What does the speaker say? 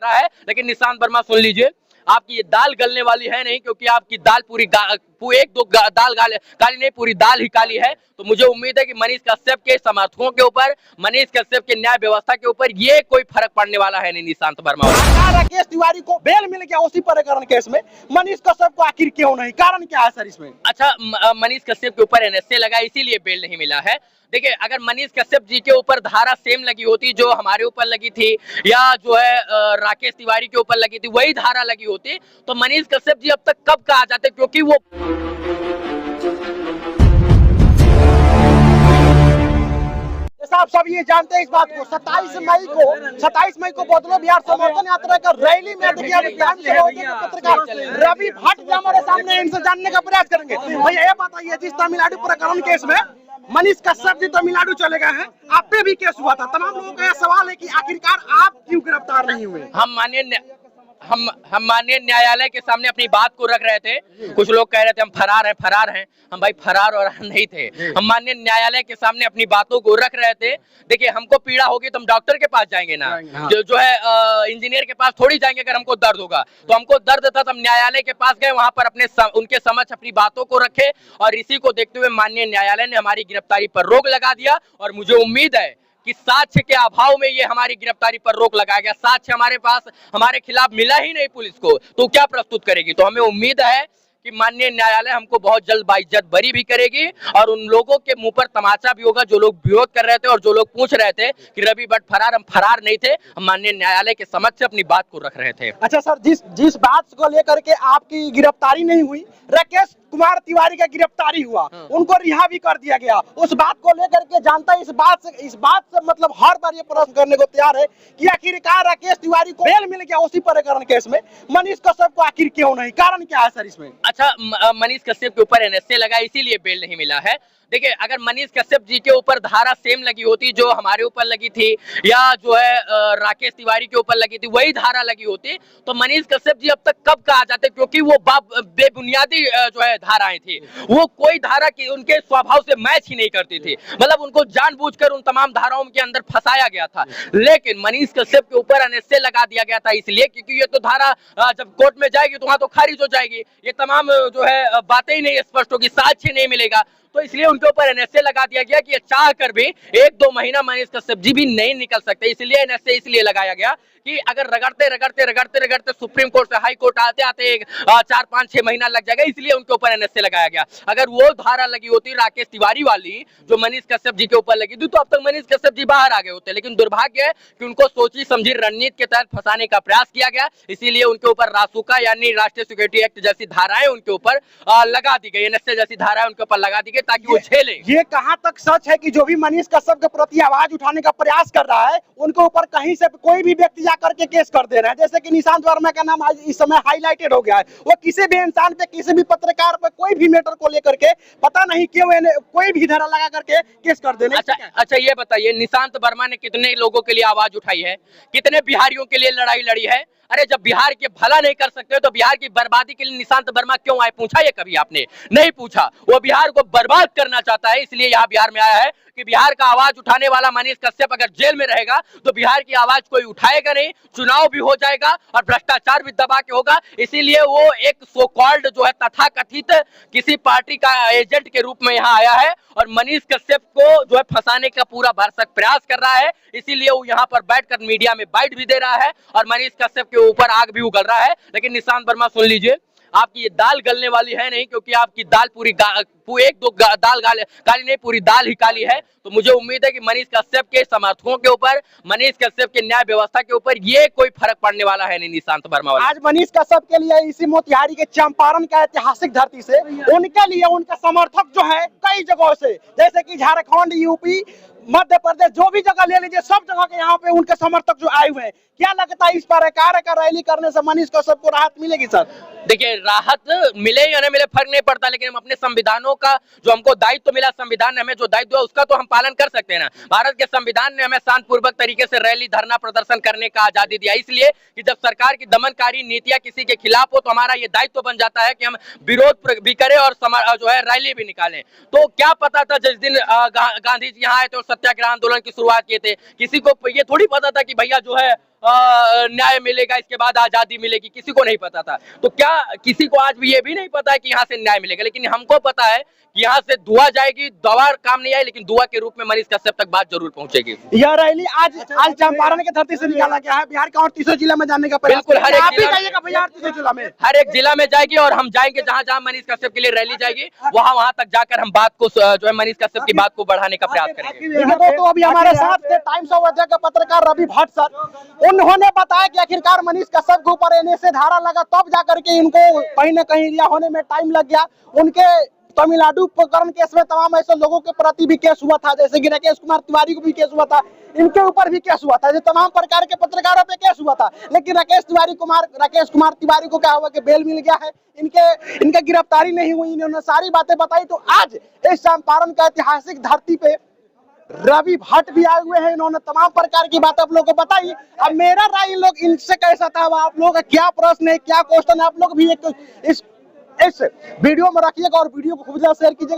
रहा है। लेकिन निशांत वर्मा सुन लीजिए, आपकी ये दाल गलने वाली है नहीं, क्योंकि आपकी दाल एक दो दाल काली नहीं, पूरी दाल ही काली है। तो मुझे उम्मीद है कि मनीष कश्यप के समर्थकों के ऊपर, मनीष कश्यप के न्याय व्यवस्था के ऊपर ये कोई फर्क पड़ने वाला है नहीं। निशांत वर्मा राकेश तिवारी को बेल मिल गया उसी प्रकरण केस में, मनीष कश्यप को आखिर क्यों नहीं, कारण क्या है सर इसमें? अच्छा, मनीष कश्यप के ऊपर एनएसए लगा इसीलिए बेल नहीं मिला है। देखिए, अगर मनीष कश्यप जी के ऊपर धारा सेम लगी होती जो हमारे ऊपर लगी थी, या जो है राकेश तिवारी के ऊपर लगी थी, वही धारा लगी होती, तो मनीष कश्यप जी अब तक कब का आ जाते, क्योंकि वो आप सब ये जानते हैं इस बात को। 27 मई को बदलो बिहार समर्थन यात्रा का रैली में पत्रकार रवि भट्ट जी हमारे सामने, इनसे जानने का प्रयास करेंगे। भैया ये बताइए, जिस तमिलनाडु प्रकरण केस में मनीष कश्यप जी तमिलनाडु चले गए हैं, आप पे भी केस हुआ था, तमाम लोगों का यह सवाल है कि आखिरकार आप क्यों गिरफ्तार नहीं हुए? हम माननीय न्यायालय के सामने अपनी बात को रख रहे थे। कुछ लोग कह रहे थे हम फरार हैं। हम भाई फरार और नहीं थे, हम माननीय न्यायालय के सामने अपनी बातों को रख रहे थे। देखिए, हमको पीड़ा होगी तो हम डॉक्टर के पास जाएंगे ना, जो है इंजीनियर के पास थोड़ी जाएंगे। अगर हमको दर्द होगा तो हमको दर्द था तो हम न्यायालय के पास गए, वहां पर उनके समक्ष अपनी बातों को रखे, और इसी को देखते हुए माननीय न्यायालय ने हमारी गिरफ्तारी पर रोक लगा दिया। और मुझे उम्मीद है कि साक्ष्य के अभाव में ये हमारी गिरफ्तारी पर रोक लगाया गया। साक्ष्य हमारे पास हमारे खिलाफ मिला ही नहीं पुलिस को, तो क्या प्रस्तुत करेगी? तो हमें उम्मीद है कि माननीय न्यायालय हमको बहुत जल्द बाइज्जत बरी भी करेगी, और उन लोगों के मुंह पर तमाचा भी होगा जो लोग विरोध कर रहे थे और जो लोग पूछ रहे थे कि रवि भट्ट फरार, हम फरार नहीं थे, हम माननीय न्यायालय के समक्ष अपनी बात को रख रहे थे। अच्छा सर, जिस बात को लेकर के आपकी गिरफ्तारी नहीं हुई, राकेश कुमार तिवारी का गिरफ्तारी हुआ, उनको रिहा भी कर दिया गया, उस बात को लेकर के जानता है, इस बात से मतलब हर बार ये प्रश्न करने को तैयार है कि आखिरकार राकेश तिवारी को बेल मिल गया उसी प्रकरण केस में, मनीष कश्यप को आखिर क्यों नहीं, कारण क्या है सर इसमें? अच्छा, मनीष कश्यप के ऊपर एनएसए लगा इसीलिए बेल नहीं मिला है। देखिए, अगर मनीष कश्यप जी के ऊपर धारा सेम लगी होती जो हमारे ऊपर लगी थी, या जो है राकेश तिवारी के ऊपर लगी थी, वही धारा लगी होती, तो मनीष कश्यप जी अब तक कब का आ जाते, क्योंकि वो बेबुनियादी जो है धाराएं थी, वो कोई धारा की उनके स्वभाव से मैच ही नहीं करती थी। मतलब उनको जानबूझकर उन तमाम धाराओं के अंदर फंसाया गया था। लेकिन मनीष कश्यप के ऊपर एनएसए लगा दिया गया था इसलिए क्योंकि ये तो धारा जब कोर्ट में जाएगी तो वहां तो खारिज हो जाएगी, ये तमाम जो है बातें ही नहीं स्पष्ट होगी, साक्ष्य नहीं मिलेगा, तो इसलिए उनके ऊपर एनएसए लगा दिया गया कि ये चाह कर भी 1-2 महीना मनीष कश्यप जी भी नहीं निकल सकते। इसलिए एनएसए इसलिए लगाया गया कि अगर रगड़ते सुप्रीम कोर्ट से हाई कोर्ट आते 4-5-6 महीना लग जाएगा, इसलिए उनके ऊपर एनएसए लगाया गया। अगर वो धारा लगी होती राकेश तिवारी वाली जो मनीष कश्यप जी के ऊपर लगी थी, तो अब तक मनीष कश्यप जी बाहर आ गए होते। लेकिन दुर्भाग्य है कि उनको सोची समझी रणनीति के तहत फंसाने का प्रयास किया गया, इसीलिए उनके ऊपर रासुका यानी राष्ट्रीय सिक्योरिटी एक्ट जैसी धाराएं उनके ऊपर लगा दी गई, एनएसए जैसी धाराएं उनके ऊपर लगा दी गई ताकि वो झेले। ये कहां तक सच है कि जो भी मनीष कश्यप के प्रति आवाज उठाने का प्रयास कर रहा है, उनके ऊपर कहीं से कोई भी व्यक्ति जाकर के केस कर दे रहा है? जैसे कि निशांत वर्मा का नाम आज इस समय हाईलाइटेड हो गया है, वो किसी भी इंसान पे, किसी भी पत्रकार पे, कोई भी मैटर को लेकर के पता नहीं क्यों कोई भी धारा लगा करके केस कर देने। अच्छा, ये बताइए, निशांत वर्मा ने कितने लोगों के लिए आवाज उठाई है, कितने बिहारियों के लिए लड़ाई लड़ी है? अरे जब बिहार के भला नहीं कर सकते तो बिहार की बर्बादी के लिए निशांत वर्मा क्यों आए? पूछा ये कभी आपने? नहीं पूछा। वो बिहार को बर्बाद करना चाहता है, इसलिए यहाँ बिहार में आया है कि बिहार का आवाज उठाने वाला मनीष कश्यप अगर जेल में रहेगा तो बिहार की आवाज कोई उठाएगा नहीं, चुनाव भी हो जाएगा और भ्रष्टाचार भी दबा के होगा। इसीलिए वो एक सो कॉल्ड जो है तथाकथित किसी पार्टी का एजेंट के रूप में यहाँ आया है और मनीष कश्यप को जो है फंसाने का पूरा भरसक प्रयास कर रहा है। इसीलिए वो यहाँ पर बैठकर मीडिया में बाइट भी दे रहा है और मनीष कश्यप के ऊपर आग भी उगल रहा है। लेकिन निशांत वर्मा सुन लीजिए, आपकी ये दाल गलने वाली है नहीं, क्योंकि आपकी दाल एक दो दाल काली नहीं, पूरी दाल ही काली है। तो मुझे उम्मीद है कि मनीष कश्यप के समर्थकों के ऊपर, मनीष कश्यप के न्याय व्यवस्था के ऊपर ये कोई फर्क पड़ने वाला है नहीं। निशांत वर्मा आज मनीष कश्यप के लिए इसी मोतिहारी के चंपारण का ऐतिहासिक धरती से उनके लिए उनका समर्थक जो है कई जगहों से, जैसे कि झारखंड, यूपी, मध्य प्रदेश, जो भी जगह ले लीजिए, सब जगह के यहाँ पे उनके समर्थक जो आए हुए हैं। क्या लगता है इस प्रकार का रैली करने से मनीष कश्यप को राहत मिलेगी सर? देखिए, राहत मिले या न मिले फर्क नहीं पड़ता, लेकिन हम अपने संविधानों का जो हमको दायित्व मिला, संविधान ने हमें जो दायित्व है उसका तो हम पालन कर सकते हैं ना। भारत के संविधान ने हमें शांतिपूर्वक तरीके से रैली, धरना प्रदर्शन करने का आजादी दिया, इसलिए कि जब सरकार की दमनकारी नीतियां किसी के खिलाफ हो तो हमारा ये दायित्व बन जाता है कि हम विरोध भी करें और जो है रैली भी निकालें। तो क्या पता था जिस दिन गांधी जी यहाँ आए थे और सत्याग्रह आंदोलन की शुरुआत किए थे, किसी को ये थोड़ी पता था कि भैया जो है न्याय मिलेगा, इसके बाद आजादी मिलेगी, किसी को नहीं पता था। तो क्या किसी को आज भी ये भी नहीं पता है कि यहाँ से न्याय मिलेगा? लेकिन हमको पता है कि यहाँ से दुआ जाएगी, दवा काम नहीं आई, लेकिन दुआ के रूप में मनीष कश्यप तक बात जरूर पहुंचेगी। यह रैली आज चंपारण के धरती से निकाला गया है, बिहार के और 30 जिला में जाने का प्रयास। बिल्कुल, हर एक आप भी जिला में- जाइएगा भैया 30 जिला में, हर एक जिला में जाएगी और हम जाएंगे जहां जहां मनीष कश्यप के लिए रैली जाएगी, वहां तक जाकर हम बात को जो है मनीष कश्यप की बात को बढ़ाने का प्रयास करेंगे। देखिए दोस्तों, अभी हमारे साथ थे टाइम्स ऑफ इंडिया के पत्रकार रवि भट्ट सर। उन्होंने बताया कि आखिरकार मनीष कश्यप के ऊपर एनएसए धारा लगा, तब जाकर के इनको कहीं न कहीं रिहा होने में टाइम लग गया। उनके तमिलनाडु उपकरण केस में तमाम ऐसे लोगों के प्रति भी केस हुआ था, जैसे कि राकेश कुमार तिवारी को भी केस हुआ था, इनके ऊपर भी केस हुआ था, जो तमाम प्रकार के पत्रकारों पे केस हुआ था। लेकिन राकेश कुमार तिवारी को क्या हुआ कि बेल मिल गया है, इनके गिरफ्तारी नहीं हुई, इन्होंने सारी बातें बताई। तो आज इस चंपारण का ऐतिहासिक धरती पे रवि भट्ट भी आए हुए हैं, इन्होंने तमाम प्रकार की बात आप लोगों को बताई। अब मेरा राय इन लोग इनसे कैसा था, आप लोगों का क्या प्रश्न है, क्या क्वेश्चन है, आप लोग भी एक इस वीडियो में रखिएगा और वीडियो को खूब ज्यादा शेयर कीजिएगा।